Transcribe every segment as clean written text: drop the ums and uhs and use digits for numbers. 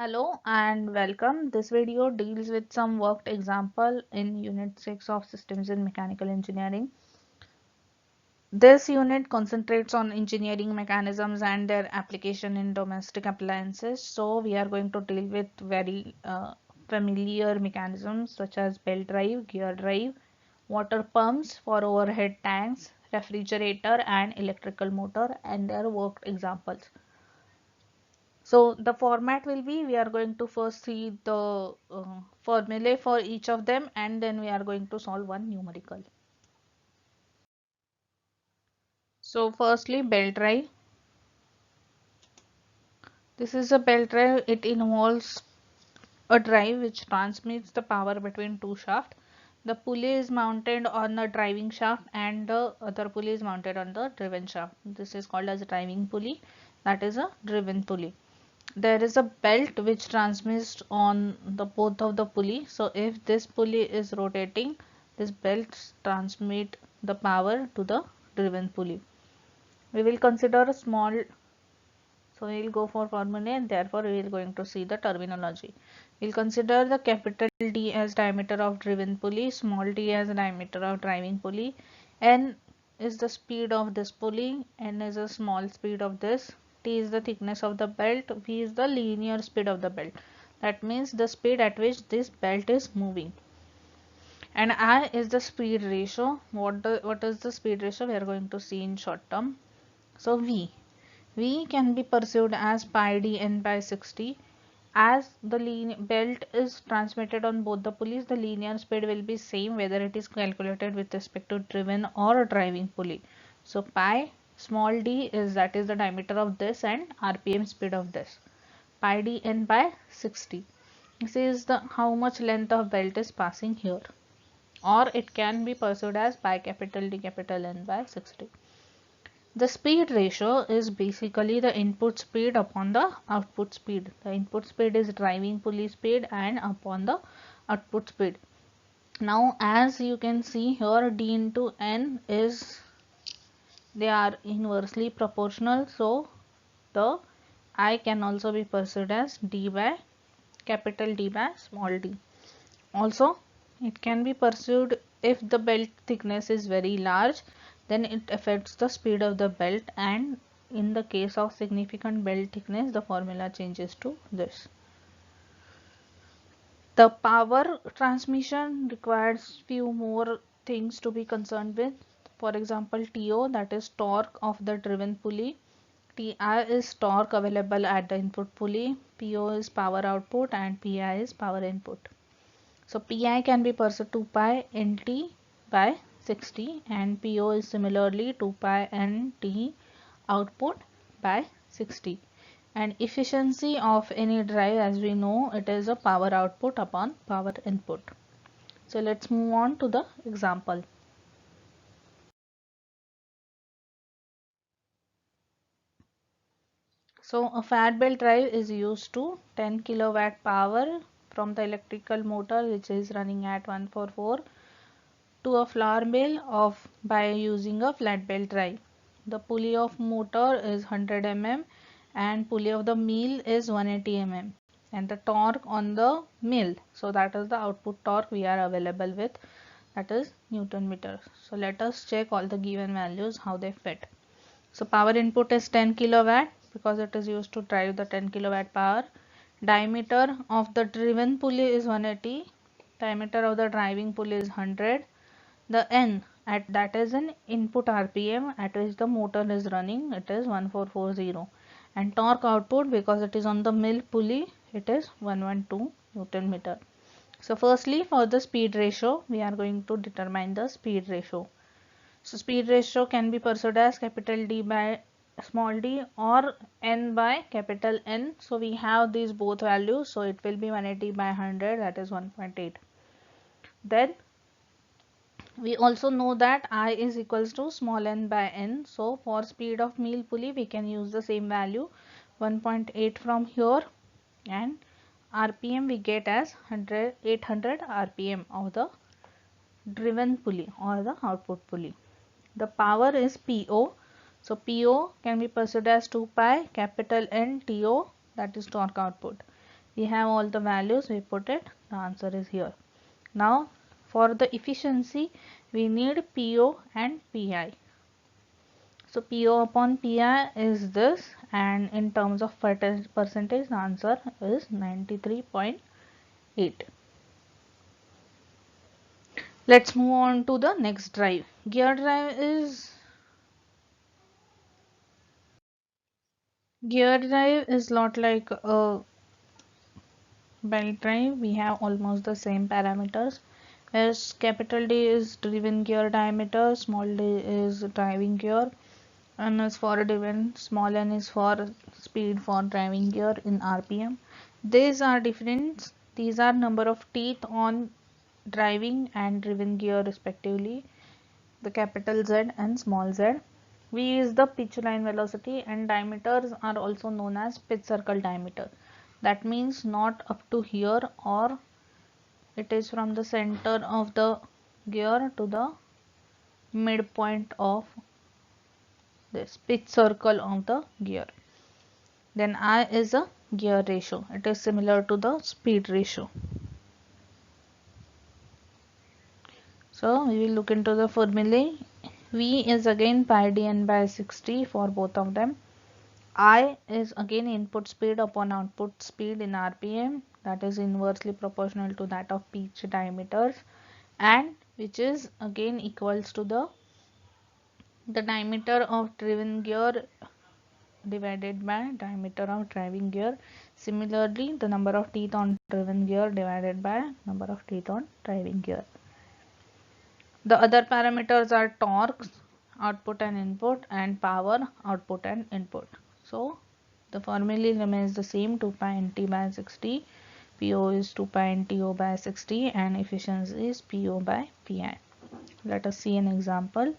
Hello and welcome. This video deals with some worked example in Unit 6 of Systems in Mechanical Engineering. This unit concentrates on engineering mechanisms and their application in domestic appliances. So we are going to deal with very familiar mechanisms such as belt drive, gear drive, water pumps for overhead tanks, refrigerator and electrical motor and their worked examples. So the format will be we are going to first see the formulae for each of them and then we are going to solve one numerical. So firstly belt drive. This is a belt drive. It involves a drive which transmits the power between two shafts. The pulley is mounted on the driving shaft and the other pulley is mounted on the driven shaft. This is called as a driving pulley. That is a driven pulley. There is a belt which transmits on the both of the pulley. So if this pulley is rotating, this belt transmit the power to the driven pulley. We will consider a small, so we will go for formula and therefore we are going to see the terminology. We will consider the capital D as diameter of driven pulley, small d as diameter of driving pulley, n is the speed of this pulley, n is the small speed of this, t is the thickness of the belt, v is the linear speed of the belt. That means the speed at which this belt is moving. And I is the speed ratio. What is the speed ratio? We are going to see in short term. So V can be perceived as pi d n by 60. As the belt is transmitted on both the pulleys, the linear speed will be same whether it is calculated with respect to driven or driving pulley. So pi small d is that is the diameter of this and RPM speed of this. Pi d n by 60. This is the how much length of belt is passing here. Or it can be perceived as pi capital D capital N by 60. The speed ratio is basically the input speed upon the output speed. The input speed is driving pulley speed and upon the output speed. Now as you can see here D into N is they are inversely proportional, so the I can also be perceived as D by capital D by small d. Also it can be perceived if the belt thickness is very large, then it affects the speed of the belt, and in the case of significant belt thickness the formula changes to this. The power transmission requires few more things to be concerned with. For example, TO, that is torque of the driven pulley. TI is torque available at the input pulley. PO is power output and PI is power input. So Pi can be perceived 2 pi nt by 60 and PO is similarly 2 pi nt output by 60. And efficiency of any drive, as we know, it is a power output upon power input. So let's move on to the example. So a fat belt drive is used to 10 kilowatt power from the electrical motor which is running at 144 to a flour mill of by using a flat belt drive. The pulley of motor is 100 mm and pulley of the mill is 180 mm, and the torque on the mill, so that is the output torque we are available with, that is Newton meter. So let us check all the given values how they fit. So power input is 10 kilowatt because it is used to drive the 10 kilowatt power. Diameter of the driven pulley is 180. Diameter of the driving pulley is 100. The N at that is an input RPM at which the motor is running, it is 1440, and torque output because it is on the mill pulley, it is 112 Newton meter. So firstly for the speed ratio we are going to determine the speed ratio. So speed ratio can be perceived as capital D by small d or N by capital N. So we have these both values, so it will be 180 by 100, that is 1.8. Then we also know that I is equals to small n by n. So for speed of mill pulley we can use the same value 1.8 from here, and RPM we get as 800 RPM of the driven pulley or the output pulley. The power is PO. So PO can be perceived as 2 pi capital N TO, that is torque output. We have all the values, we put it, the answer is here. Now for the efficiency we need PO and PI. So PO upon PI is this, and in terms of percentage the answer is 93.8. Let's move on to the next drive. Gear drive is not like a belt drive. We have almost the same parameters, as capital D is driven gear diameter, small d is driving gear, n is for driven, small n is for speed for driving gear in RPM. These are different. These are number of teeth on driving and driven gear respectively, the capital Z and small z. V is the pitch line velocity, and diameters are also known as pitch circle diameter. That means not up to here, or it is from the center of the gear to the midpoint of this pitch circle of the gear. Then I is a gear ratio. It is similar to the speed ratio. So we will look into the formulae. V is again pi dn by 60 for both of them. I is again input speed upon output speed in RPM, that is inversely proportional to that of pitch diameters, and which is again equals to the diameter of driven gear divided by diameter of driving gear. Similarly, the number of teeth on driven gear divided by number of teeth on driving gear. The other parameters are torque, output and input, and power, output and input. So the formula remains the same, 2 pi nt by 60. PO is 2 pi NTO by 60 and efficiency is PO by PI. Let us see an example.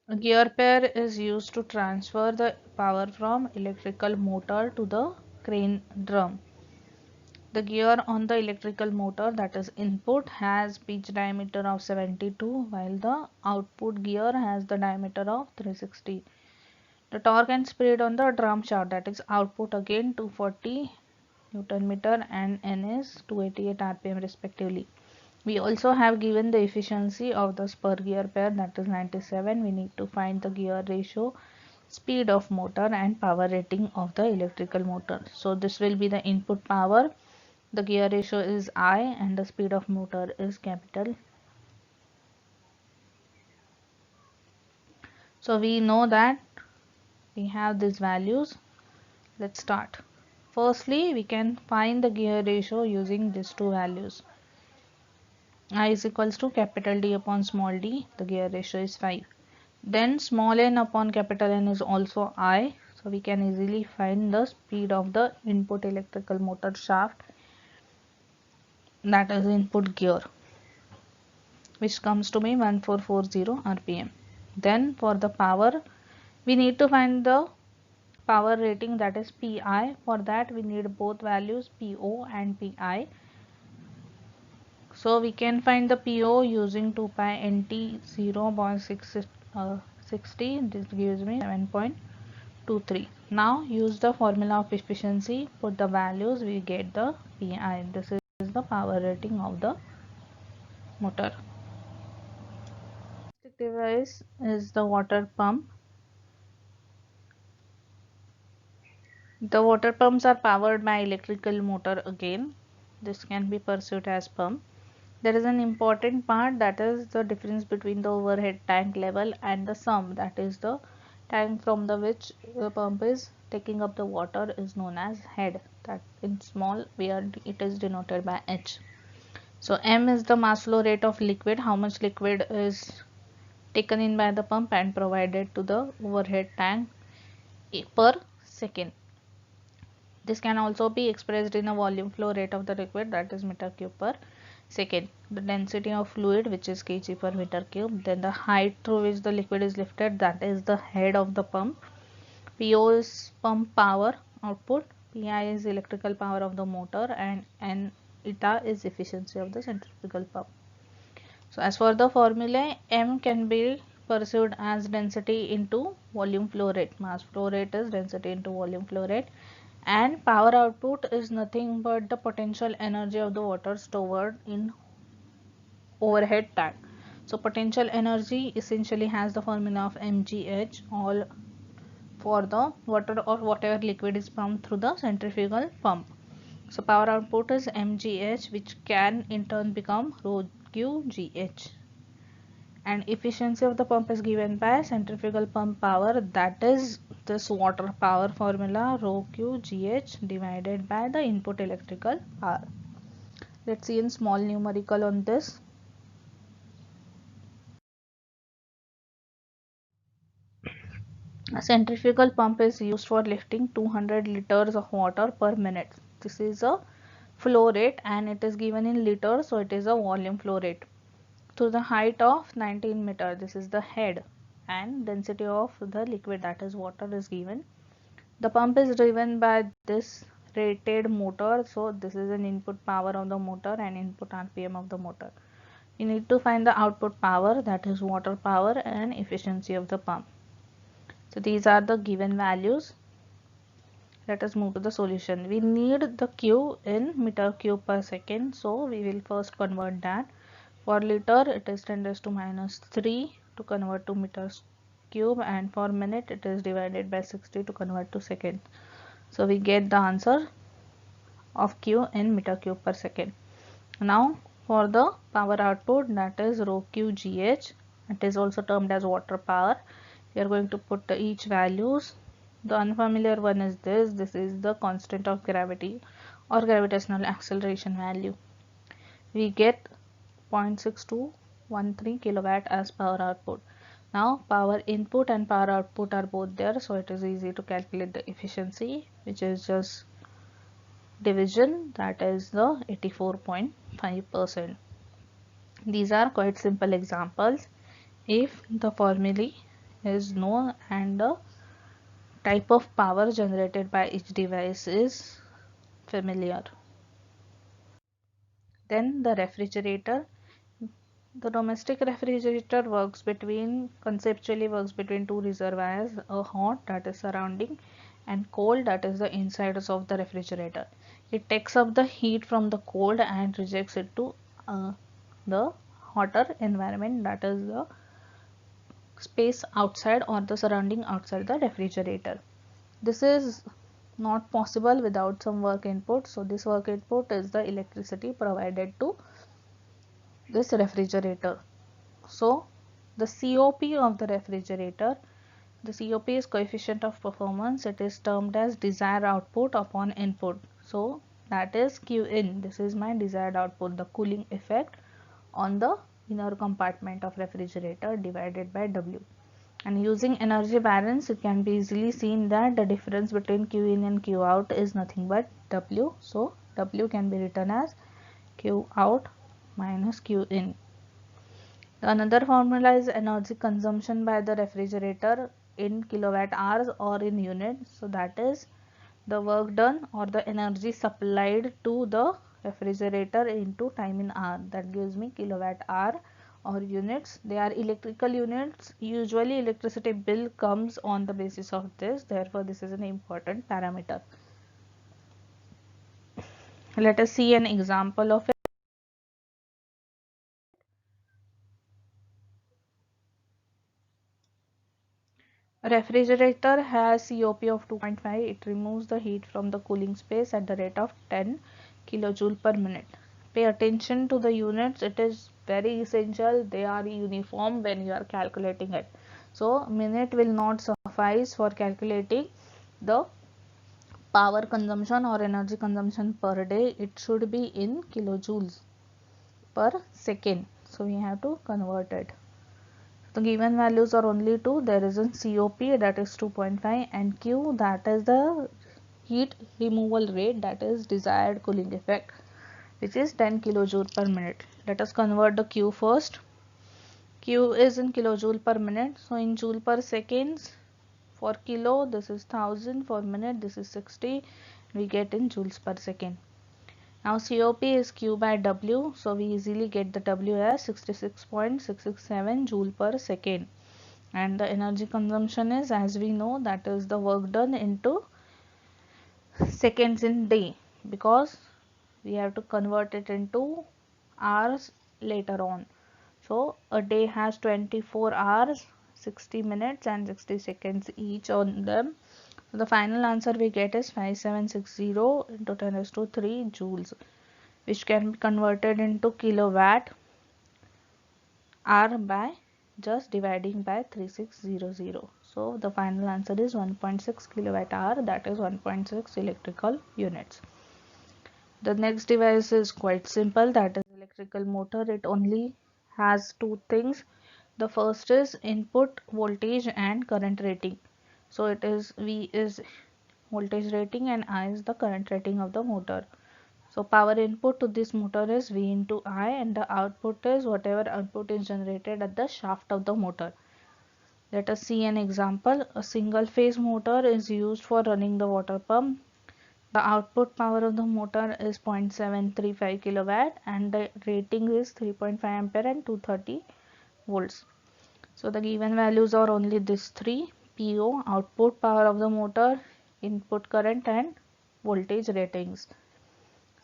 A gear pair is used to transfer the power from electrical motor to the crane drum. The gear on the electrical motor, that is input, has pitch diameter of 72, while the output gear has the diameter of 360. The torque and speed on the drum shaft, that is output, again 240 Newton meter and N is 288 RPM respectively. We also have given the efficiency of the spur gear pair, that is 97. We need to find the gear ratio, speed of motor and power rating of the electrical motor. So this will be the input power, the gear ratio is I, and the speed of motor is capital. So we know that we have these values. Let's start. Firstly, we can find the gear ratio using these two values. I is equals to capital D upon small d, the gear ratio is 5. Then small n upon capital N is also I, so we can easily find the speed of the input electrical motor shaft, that is input gear, which comes to be 1440 RPM. Then for the power, we need to find the power rating, that is PI. For that we need both values, PO and PI. So we can find the PO using 2 pi NT 0.60. This gives me 7.23. Now use the formula of efficiency, put the values, we get the PI. This is the power rating of the motor. Next device is the water pump. The water pumps are powered by electrical motor again. This can be perceived as pump. There is an important part, that is the difference between the overhead tank level and the sump, that is the tank from the which the pump is taking up the water is known as head, that in small where it is denoted by H. So M is the mass flow rate of liquid, how much liquid is taken in by the pump and provided to the overhead tank per second. This can also be expressed in a volume flow rate of the liquid, that is meter cube per second. The density of fluid, which is kg per meter cube. Then the height through which the liquid is lifted, that is the head of the pump. PO is pump power output, PI is electrical power of the motor, and N eta is efficiency of the centrifugal pump. So as for the formula, M can be pursued as density into volume flow rate. Mass flow rate is density into volume flow rate, and power output is nothing but the potential energy of the water stored in overhead tank. So potential energy essentially has the formula of mgh, all for the water or whatever liquid is pumped through the centrifugal pump. So power output is mgh, which can in turn become rho qgh, and efficiency of the pump is given by centrifugal pump power, that is this water power formula rho qgh divided by the input electrical power. Let's see in small numerical on this. A centrifugal pump is used for lifting 200 liters of water per minute. This is a flow rate and it is given in liters, so it is a volume flow rate. To the height of 19 meter, this is the head, and density of the liquid, that is water, is given. The pump is driven by this rated motor, so this is an input power of the motor and input RPM of the motor. You need to find the output power, that is water power, and efficiency of the pump. So these are the given values. Let us move to the solution. We need the Q in meter cube per second, so we will first convert that. For liter it is 10 raised to minus 3 to convert to meters cube, and for minute it is divided by 60 to convert to second. So we get the answer of Q in meter cube per second. Now for the power output, that is rho qgh, it is also termed as water power. We are going to put each values. The unfamiliar one is this is the constant of gravity or gravitational acceleration value. We get 0.6213 kilowatt as power output. Now power input and power output are both there, so it is easy to calculate the efficiency, which is just division, that is the 84.5%. These are quite simple examples if the formulae is known and the type of power generated by each device is familiar. Then the refrigerator. The domestic refrigerator conceptually works between two reservoirs, a hot, that is surrounding, and cold, that is the insides of the refrigerator. It takes up the heat from the cold and rejects it to the hotter environment, that is the space outside or the surrounding outside the refrigerator. This is not possible without some work input. So this work input is the electricity provided to this refrigerator. So the COP of the refrigerator, the COP is coefficient of performance. It is termed as desired output upon input. So that is Q in. This is my desired output, the cooling effect on the inner compartment of refrigerator divided by W. And using energy balance, it can be easily seen that the difference between Q in and Q out is nothing but W. So W can be written as Q out minus Q in. Another formula is energy consumption by the refrigerator in kilowatt hours or in units. So that is the work done or the energy supplied to the refrigerator into time in hour. That gives me kilowatt hour or units. They are electrical units. Usually electricity bill comes on the basis of this. Therefore this is an important parameter. Let us see an example of it. A refrigerator has COP of 2.5. It removes the heat from the cooling space at the rate of 10 kilojoule per minute. Pay attention to the units. It is very essential. They are uniform when you are calculating it. So minute will not suffice for calculating the power consumption or energy consumption per day. It should be in kilojoules per second. So we have to convert it. The given values are only two. There is a COP, that is 2.5, and Q, that is the heat removal rate, that is desired cooling effect, which is 10 kilojoule per minute. Let us convert the Q first. Q is in kilojoule per minute. So in joule per seconds, for kilo this is 1000, for minute this is 60. We get in joules per second. Now COP is Q by W, so we easily get the W as 66.667 joule per second. and the energy consumption is, as we know, that is the work done into seconds in day, because we have to convert it into hours later on. So a day has 24 hours, 60 minutes and 60 seconds each on them. So the final answer we get is 5760 into 10 raised to 3 joules, which can be converted into kilowatt hour by just dividing by 3600. So the final answer is 1.6 kilowatt hour, that is 1.6 electrical units. The next device is quite simple, that is electrical motor. It only has two things. The first is input voltage and current rating. So it is V is voltage rating and I is the current rating of the motor. So power input to this motor is V into I, and the output is whatever output is generated at the shaft of the motor. Let us see an example. A single phase motor is used for running the water pump. The output power of the motor is 0.735 kilowatt and the rating is 3.5 ampere and 230 volts. So the given values are only these three: PO, output power of the motor, input current and voltage ratings.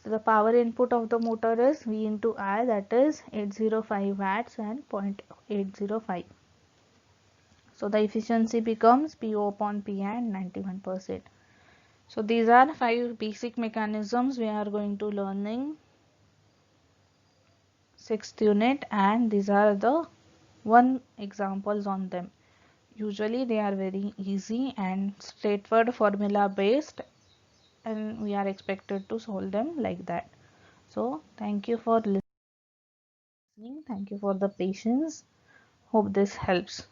So the power input of the motor is V into I, that is 805 watts and 0.805. So the efficiency becomes PO upon PI and 91%. So these are 5 basic mechanisms we are going to learn in 6th unit, and these are the one examples on them. Usually they are very easy and straightforward formula based, and we are expected to solve them like that. So thank you for listening. Thank you for the patience. Hope this helps.